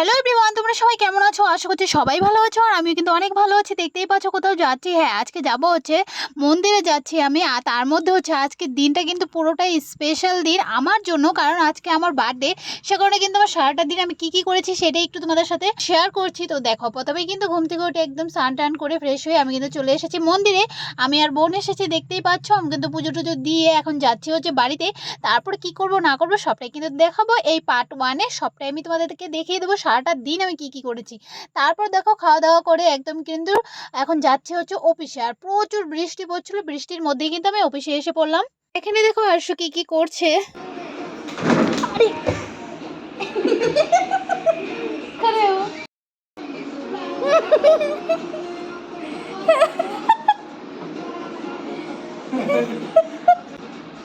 Hello everyone, তোমরা সবাই কেমন আছো? আশা করছি সবাই ভালো আছো, আর আমিও কিন্তু অনেক ভালো আছি। দেখতেই পাচ্ছ কোথাও যাচ্ছি। হ্যাঁ, আজকে যাব হচ্ছে মন্দিরে যাচ্ছি আমি। আর তার মধ্যে হচ্ছে আজকের দিনটা কিন্তু পুরোটাই স্পেশাল দিন আমার জন্য, কারণ আজকে আমার বার্থডে। সে কারণে কিন্তু আমার সারাটা দিন আমি কি করেছি সেটাই একটু তোমাদের সাথে শেয়ার করছি। তো দেখো, প্রথমেই কিন্তু ঘুম থেকে উঠে একদম স্নান টান করে ফ্রেশ হয়ে আমি কিন্তু চলে এসেছি মন্দিরে। আমি আর বোন এসেছি, দেখতেই পাচ্ছ। আমি কিন্তু পুজো টুজো দিয়ে এখন যাচ্ছি হচ্ছে বাড়িতে। তারপরে কি করব না করব সবটাই কিন্তু দেখাবো এই পার্ট ওয়ানে। সবটাই আমি তোমাদেরকে দেখিয়ে দেবো সারাটা দিন আমি কি করেছি। তারপর দেখো, খাওয়া দাওয়া করে একদম কিন্তু এখন যাচ্ছে হচ্ছে অফিসে। আর প্রচুর বৃষ্টি পড়ছিল, বৃষ্টির মধ্যেই কিন্তু আমি অফিসে এসে পড়লাম। এখানে দেখো হর্ষ কি করছে। আরে আরে ও।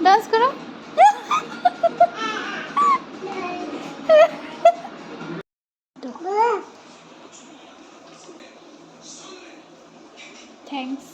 ডান্স করো। থ্যাঙ্কস।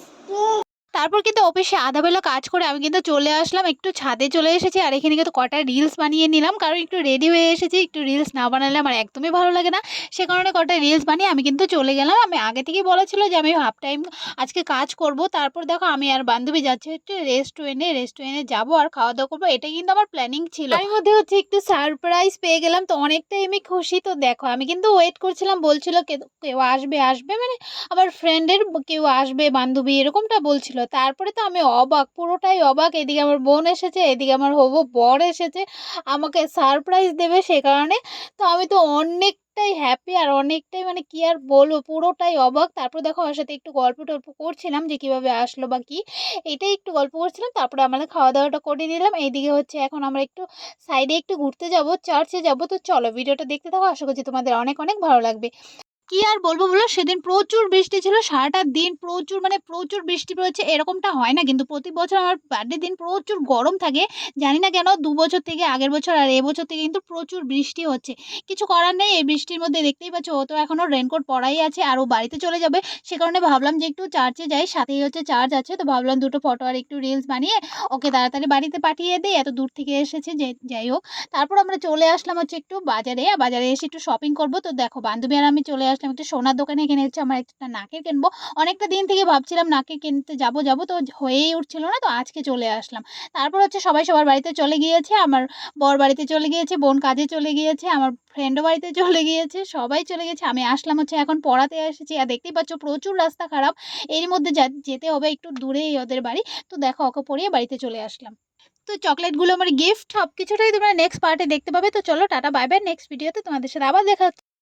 তারপর কিন্তু অফিসে আধাবেলা কাজ করে আমি কিন্তু চলে আসলাম, একটু ছাদে চলে এসেছি। আর এখানে কিন্তু কটা রিলস বানিয়ে নিলাম, কারণ একটু রেডি হয়ে এসেছি। একটু রিলস না বানালে আমার একদমই ভালো লাগে না। সে কারণে কটা রিলস বানিয়ে আমি কিন্তু চলে গেলাম। আমি আগে থেকেই বলা ছিল যে আমি হাফ টাইম আজকে কাজ করব। তারপর দেখো, আমি আর বান্ধবী যাচ্ছি হচ্ছে রেস্টুরেন্টে যাবো আর খাওয়া দাওয়া করবো। এটাই কিন্তু আমার প্ল্যানিং ছিল। তার মধ্যে হচ্ছে একটু সারপ্রাইজ পেয়ে গেলাম, তো অনেকটাই আমি খুশি। তো দেখো, আমি কিন্তু ওয়েট করছিলাম, বলছিল কেউ আসবে আসবে, মানে আমার ফ্রেন্ডের কেউ আসবে, বান্ধবী এরকমটা বলছিল। তারপরে তো আমি অবাক, পুরোটাই অবাক। এদিকে আমার বোন এসেছে, এদিকে আমার হবু বর এসেছে আমাকে সারপ্রাইজ দেবে সে কারণে। তো আমি তো অনেকটাই হ্যাপি, আর অনেকটাই মানে কি আর বলবো, পুরোটাই অবাক। তারপর দেখো, ওর সাথে একটু গল্প টল্প করছিলাম যে কিভাবে আসলো বা কি, এটাই একটু গল্প করছিলাম। তারপরে আমাদের খাওয়া দাওয়াটা করে নিলাম। এইদিকে হচ্ছে এখন আমরা একটু সাইডে একটু ঘুরতে যাব, চার্চে যাব। তো চলো ভিডিওটা দেখতে থাকো, আশা করছি তোমাদের অনেক অনেক ভালো লাগবে। কি আর বলবো বলো, সেদিন প্রচুর বৃষ্টি ছিল সারাটা দিন। প্রচুর মানে প্রচুর বৃষ্টি পড়েছে, এরকমটা হয় না কিন্তু প্রতি বছর আমার বার্থডে দিন প্রচুর গরম থাকে। জানি না কেন, 2 বছর থেকে, আগের বছর আর এবছর থেকে কিন্তু প্রচুর বৃষ্টি হচ্ছে। কিছু করার নেই, এই বৃষ্টির মধ্যে দেখতেই পাচ্ছ ও তো এখনো রেনকোট পরাই আছে, আর ও বাড়িতে চলে যাবে। সে কারণে ভাবলাম যে একটু চার্চে যাই, সাথেই হচ্ছে চার্চ আছে। তো ভাবলাম দুটো ফটো আর একটু রিলস বানিয়ে ওকে তাড়াতাড়ি বাড়িতে পাঠিয়ে দিই, এত দূর থেকে এসেছে যে যাই হোক। তারপর আমরা চলে আসলাম হচ্ছে একটু বাজারে, বাজারে এসে একটু শপিং করব। তো দেখো, বান্ধবী আর আমি চলে আসলাম একটা সোনার দোকানে। এখানে হচ্ছে আমার একটা নাকের কিনবো। অনেকটা দিন থেকে ভাবছিলাম নাকে কিনতে যাবো, তো হয়েই উঠছিল না, তো আজকে চলে আসলাম। তারপর হচ্ছে সবাই সবার বাড়িতে চলে গিয়েছে। আমার বর বাড়িতে চলে গিয়েছে, বোন কাজে চলে গিয়েছে, আমার ফ্রেন্ডও বাড়িতে চলে গিয়েছে, সবাই চলে গেছে। আমি আসলাম হচ্ছে এখন পড়াতে এসেছি। আর দেখতেই পাচ্ছ প্রচুর রাস্তা খারাপ, এরই মধ্যে যেতে হবে একটু দূরেই ওদের বাড়ি। তো দেখো, ওকে পড়িয়ে বাড়িতে চলে আসলাম। তো চকলেটগুলো আমার গিফট, সব কিছুটাই তোমরা নেক্সট পার্টে দেখতে পাবে। তো চলো টাটা বাই বাই, নেক্সট ভিডিওতে তোমাদের সাথে আবার দেখা হচ্ছে।